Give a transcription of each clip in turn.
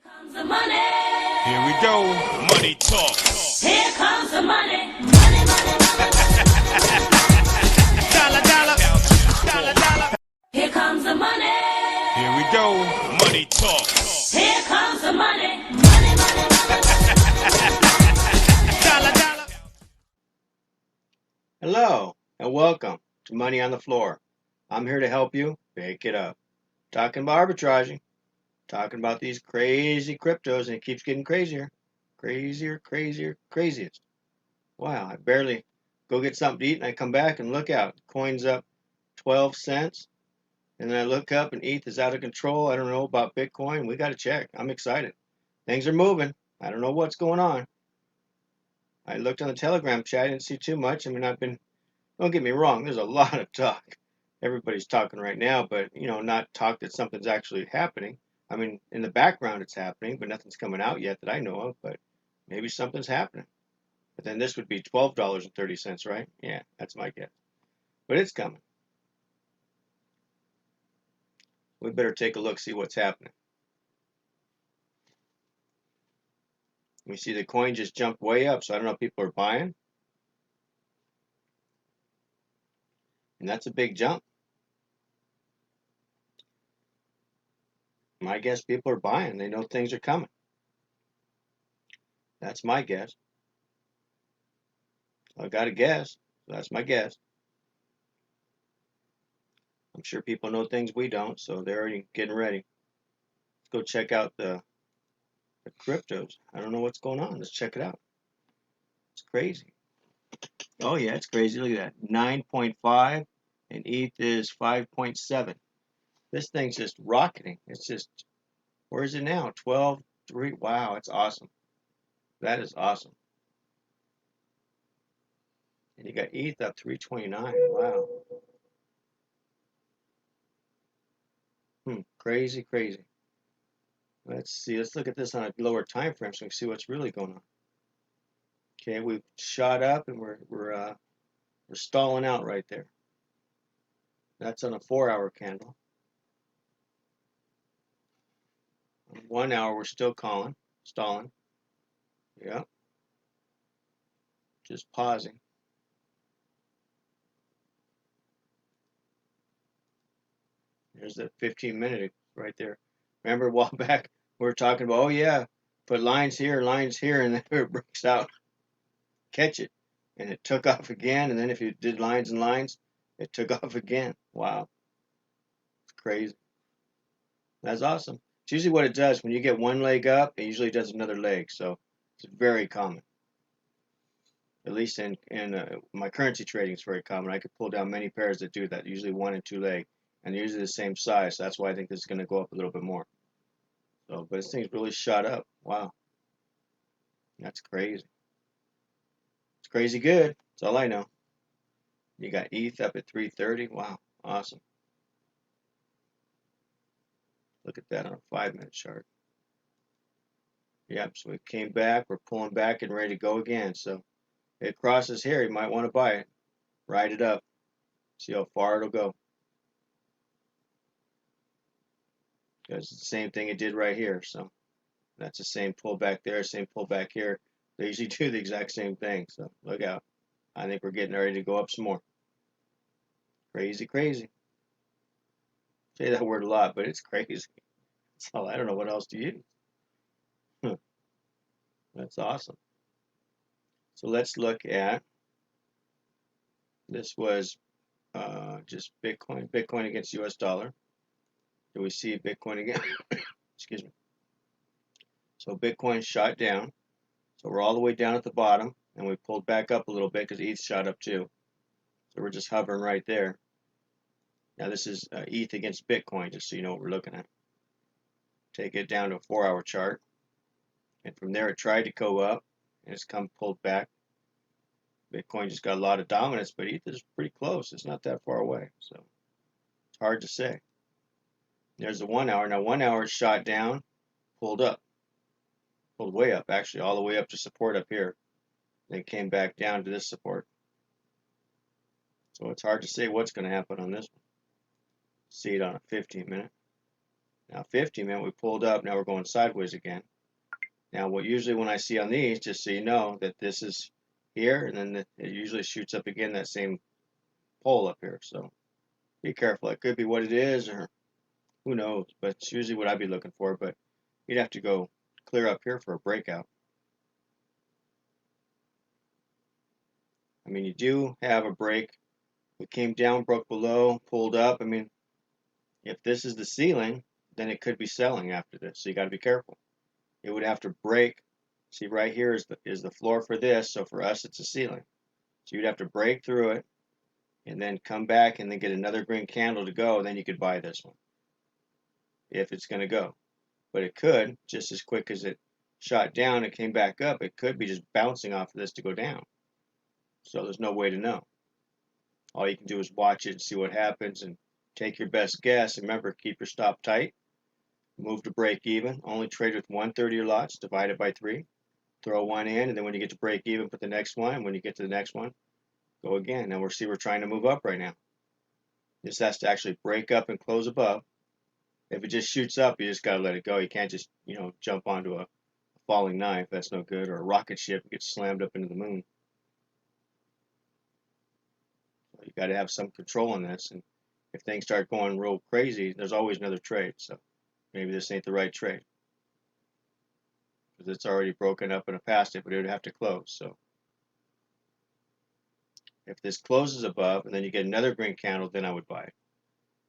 Comes the money. Here we go. Money talk. Here comes the money. Money, money, Dollar, dollar. Dollar, dollar. here comes the money. Here we go. Money talk. Here comes the money. Money, Dollar, dollar. Hello and welcome to Money on the Floor. I'm here to help you pick it up. Talking about arbitraging, talking about these crazy cryptos, and it keeps getting crazier. Crazier, crazier, craziest. Wow, I barely go get something to eat and I come back and look out. Coin's up 12 cents. And then I look up and ETH is out of control. I don't know about Bitcoin. We got to check. I'm excited. Things are moving. I don't know what's going on. I looked on the Telegram chat. I didn't see too much. I mean, don't get me wrong, there's a lot of talk. Everybody's talking right now, but not talk that something's actually happening. I mean, in the background it's happening, but nothing's coming out yet that I know of, but maybe something's happening. But then this would be $12.30, right? Yeah, that's my guess. But it's coming. We better take a look, see what's happening. We see the coin just jumped way up, so I don't know if people are buying. And that's a big jump. My guess people are buying. They know things are coming. That's my guess. I got a guess. So that's my guess. I'm sure people know things we don't, so they're already getting ready. Let's go check out the cryptos. I don't know what's going on. Let's check it out. It's crazy. Oh yeah, it's crazy. Look at that. 9.5 and ETH is 5.7. This thing's just rocketing. It's just, where is it now? 12.3. Wow, it's awesome. That is awesome. And you got ETH up 329. Wow. Crazy, crazy. Let's see. Let's look at this on a lower time frame so we can see what's really going on. Okay, we've shot up and we're stalling out right there. That's on a 4-hour candle. On 1 hour, we're still stalling. Yep. Just pausing. There's that 15-minute right there. Remember a while back we were talking about, oh yeah, put lines here, and then it breaks out. Catch it. And it took off again, and then if you did lines and lines, it took off again. Wow. It's crazy. That's awesome. It's usually what it does. When you get one leg up, it usually does another leg. So it's very common. At least in my currency trading, it's very common. I could pull down many pairs that do that, usually 1 and 2 leg, and they're usually the same size. So that's why I think this is going to go up a little bit more. So, but this thing's really shot up. Wow, that's crazy. It's crazy good. That's all I know. You got ETH up at 330. Wow, awesome. Look at that on a 5-minute chart. Yep, so we came back. We're pulling back and ready to go again. So if it crosses here, you might want to buy it. Ride it up. See how far it'll go. Because it's the same thing it did right here. So that's the same pullback there, same pullback here. They usually do the exact same thing. So look out. I think we're getting ready to go up some more. Crazy, crazy. I say that word a lot, but it's crazy. So I don't know what else to use. That's awesome. So let's look at, this was just Bitcoin against US dollar. Do we see Bitcoin again? Excuse me. So Bitcoin shot down. So we're all the way down at the bottom, and we pulled back up a little bit because ETH shot up too. So we're just hovering right there. Now this is ETH against Bitcoin, just so you know what we're looking at. Take it down to a 4-hour chart, and from there it tried to go up, and it's come pulled back. Bitcoin just got a lot of dominance, but ETH is pretty close. It's not that far away, so it's hard to say. There's the 1 hour. Now 1 hour shot down, pulled up, pulled way up, actually all the way up to support up here, then came back down to this support. So it's hard to say what's going to happen on this one. See it on a 15-minute. Now 50 meant we pulled up. Now we're going sideways again. Now what usually when I see on these, just so you know that this is here, and then it usually shoots up again that same pole up here. So be careful. It could be what it is, or who knows. But it's usually what I'd be looking for. But you'd have to go clear up here for a breakout. I mean, you do have a break. We came down, broke below, pulled up. I mean, if this is the ceiling, then it could be selling after this. So you got to be careful. It would have to break. See, right here is the floor for this. So for us, it's a ceiling. So you'd have to break through it and then come back and then get another green candle to go. And then you could buy this one if it's going to go. But it could, just as quick as it shot down, it came back up. It could be just bouncing off of this to go down. So there's no way to know. All you can do is watch it and see what happens and take your best guess. And remember, keep your stop tight. Move to break even. Only trade with 1/3 of your lots. Divide it by 3. Throw one in, and then when you get to break even, put the next one. And when you get to the next one, go again. Now we're trying to move up right now. This has to actually break up and close above. If it just shoots up, you just gotta let it go. You can't just jump onto a falling knife. That's no good. Or a rocket ship gets slammed up into the moon. So you got to have some control on this. And if things start going real crazy, there's always another trade. So maybe this ain't the right trade because it's already broken up and past it, but it would have to close. So if this closes above and then you get another green candle, then I would buy it.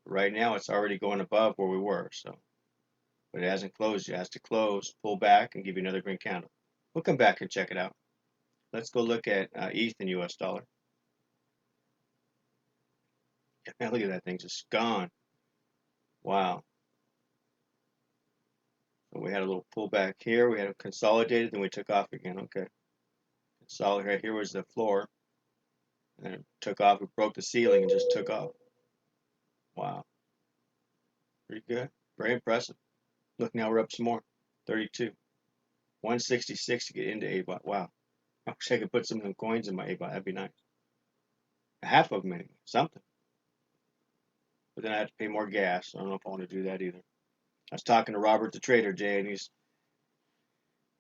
But right now, it's already going above where we were. So, but it hasn't closed. It has to close, pull back, and give you another green candle. We'll come back and check it out. Let's go look at ETH and US dollar. Man, look at that thing just gone. Wow. So we had a little pullback here. We had a consolidated, then we took off again. Okay. Solid right here was the floor. And it took off. We broke the ceiling and just took off. Wow. Pretty good. Very impressive. Look, now we're up some more. 32. 166 to get into ABOT. Wow. I wish I could put some of them coins in my ABOT. That'd be nice. Half of them anyway. Something. But then I have to pay more gas. I don't know if I want to do that either. I was talking to Robert the trader, Jay, and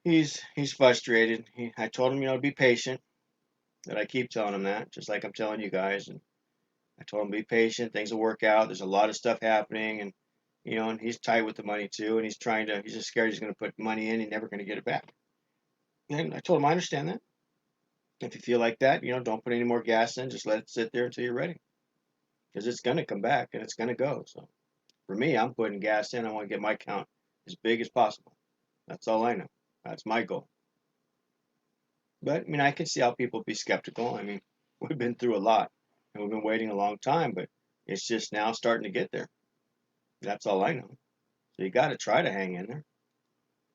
he's frustrated. I told him, to be patient. That I keep telling him that, just like I'm telling you guys. And I told him, be patient. Things will work out. There's a lot of stuff happening, and and he's tight with the money too. And he's just scared he's going to put money in. He's never going to get it back. And I told him, I understand that. If you feel like that, don't put any more gas in. Just let it sit there until you're ready, because it's going to come back and it's going to go. So for me, I'm putting gas in. I want to get my count as big as possible. That's all I know. That's my goal. But I can see how people be skeptical. We've been through a lot and we've been waiting a long time, but it's just now starting to get there. That's all I know. So you got to try to hang in there.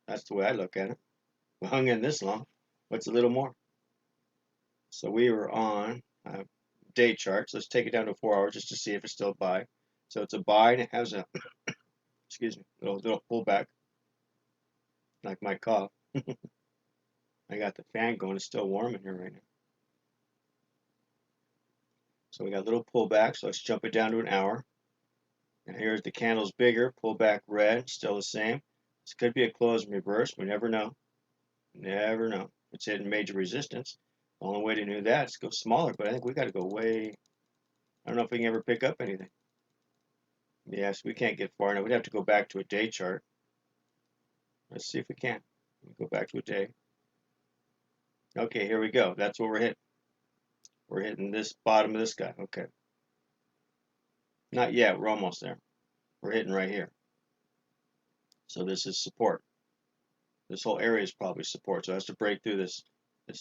That's the way I look at it. We hung in this long. What's a little more? So we were on day charts. Let's take it down to 4 hours just to see if it's still a buy. So it's a buy and it has a excuse me, little pullback, like my cough. I got the fan going. It's still warm in here right now. So we got a little pullback. So let's jump it down to an hour. And here's the candles bigger, pullback red, still the same. This could be a close in reverse. We never know. Never know. It's hitting major resistance. The only way to do that is go smaller, but I think we got to go way. I don't know if we can ever pick up anything. Yes, we can't get far enough. We'd have to go back to a day chart. Let's see if we can. Go back to a day. Okay, here we go. That's what we're hitting. We're hitting this bottom of this guy. Okay. Not yet. We're almost there. We're hitting right here. So this is support. This whole area is probably support. So it has to break through this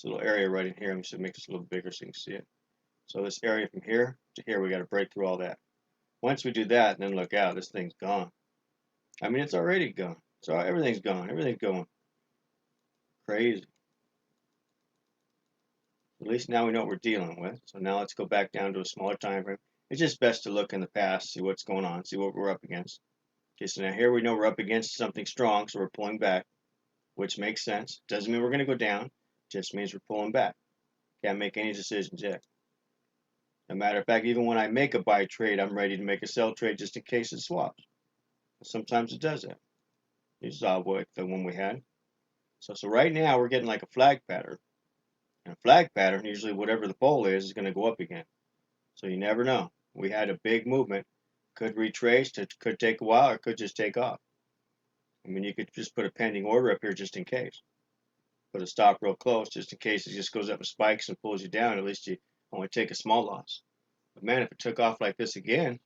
little area right in here. I'm just going to make this a little bigger so you can see it. So this area from here to here, we got to break through all that. Once we do that, then look out. This thing's gone. It's already gone. So everything's gone. Everything's going. Crazy. At least now we know what we're dealing with. So now let's go back down to a smaller time frame. It's just best to look in the past, see what's going on, see what we're up against. Okay, so now here we know we're up against something strong, so we're pulling back, which makes sense. Doesn't mean we're going to go down, just means we're pulling back. Can't make any decisions yet. As a matter of fact, even when I make a buy trade, I'm ready to make a sell trade just in case it swaps. Sometimes it does that. You saw what the one we had. So right now we're getting like a flag pattern. And a flag pattern, usually whatever the pole is going to go up again. So you never know. We had a big movement. Could retrace, it could take a while, or it could just take off. I mean, you could just put a pending order up here just in case. Put a stop real close just in case it just goes up and spikes and pulls you down. At least you only take a small loss. But man, if it took off like this again,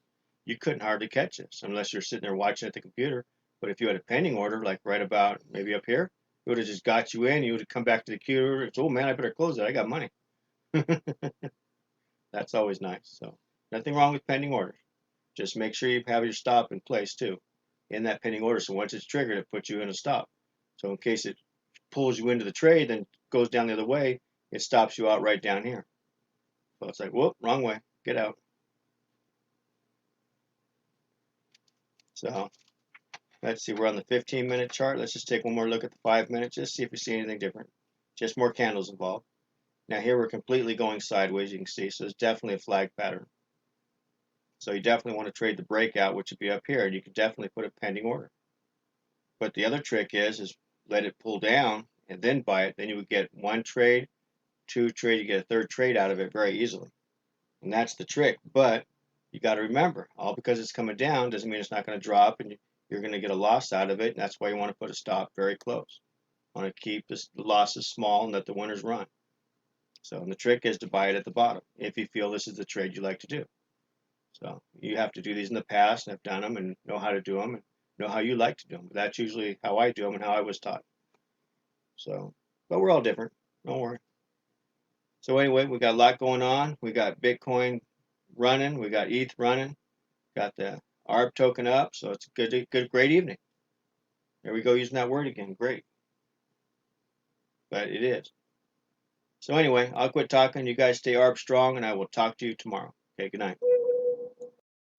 you couldn't hardly catch this unless you're sitting there watching at the computer. But if you had a pending order, like right about maybe up here, it would have just got you in. You would have come back to the computer and said, oh man, I better close it. I got money. That's always nice. So nothing wrong with pending orders. Just make sure you have your stop in place too, in that pending order. So once it's triggered, it puts you in a stop. So in case it pulls you into the trade, then goes down the other way, it stops you out right down here. So it's like, whoop, wrong way, get out. So let's see, we're on the 15-minute chart. Let's just take one more look at the 5 minutes, just see if we see anything different. Just more candles involved. Now here we're completely going sideways, you can see, so it's definitely a flag pattern. So you definitely want to trade the breakout, which would be up here, and you could definitely put a pending order. But the other trick is let it pull down and then buy it. Then you would get one trade, two trade, you get a third trade out of it very easily. And that's the trick. But you got to remember, all because it's coming down doesn't mean it's not going to drop and you're going to get a loss out of it. And that's why you want to put a stop very close. You want to keep the losses small and let the winners run. So and the trick is to buy it at the bottom if you feel this is the trade you like to do. So you have to do these in the past, and I've done them and know how to do them and know how you like to do them. That's usually how I do them and how I was taught. So, but we're all different. Don't worry. So anyway, we got a lot going on. We got Bitcoin running. We got ETH running. Got the ARB token up. So it's a great evening. There we go, using that word again. Great. But it is. So anyway, I'll quit talking. You guys stay ARB strong, and I will talk to you tomorrow. Okay, good night.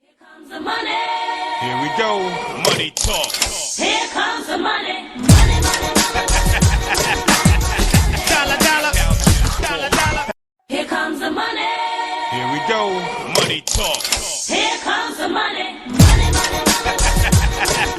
Here comes the money. Here we go. Money talk. Here comes the money. Money, money, money. Dollar, dollar. Dollar, dollar. Here comes the money. Here we go. Money talk. Here comes the money. Money, money, money.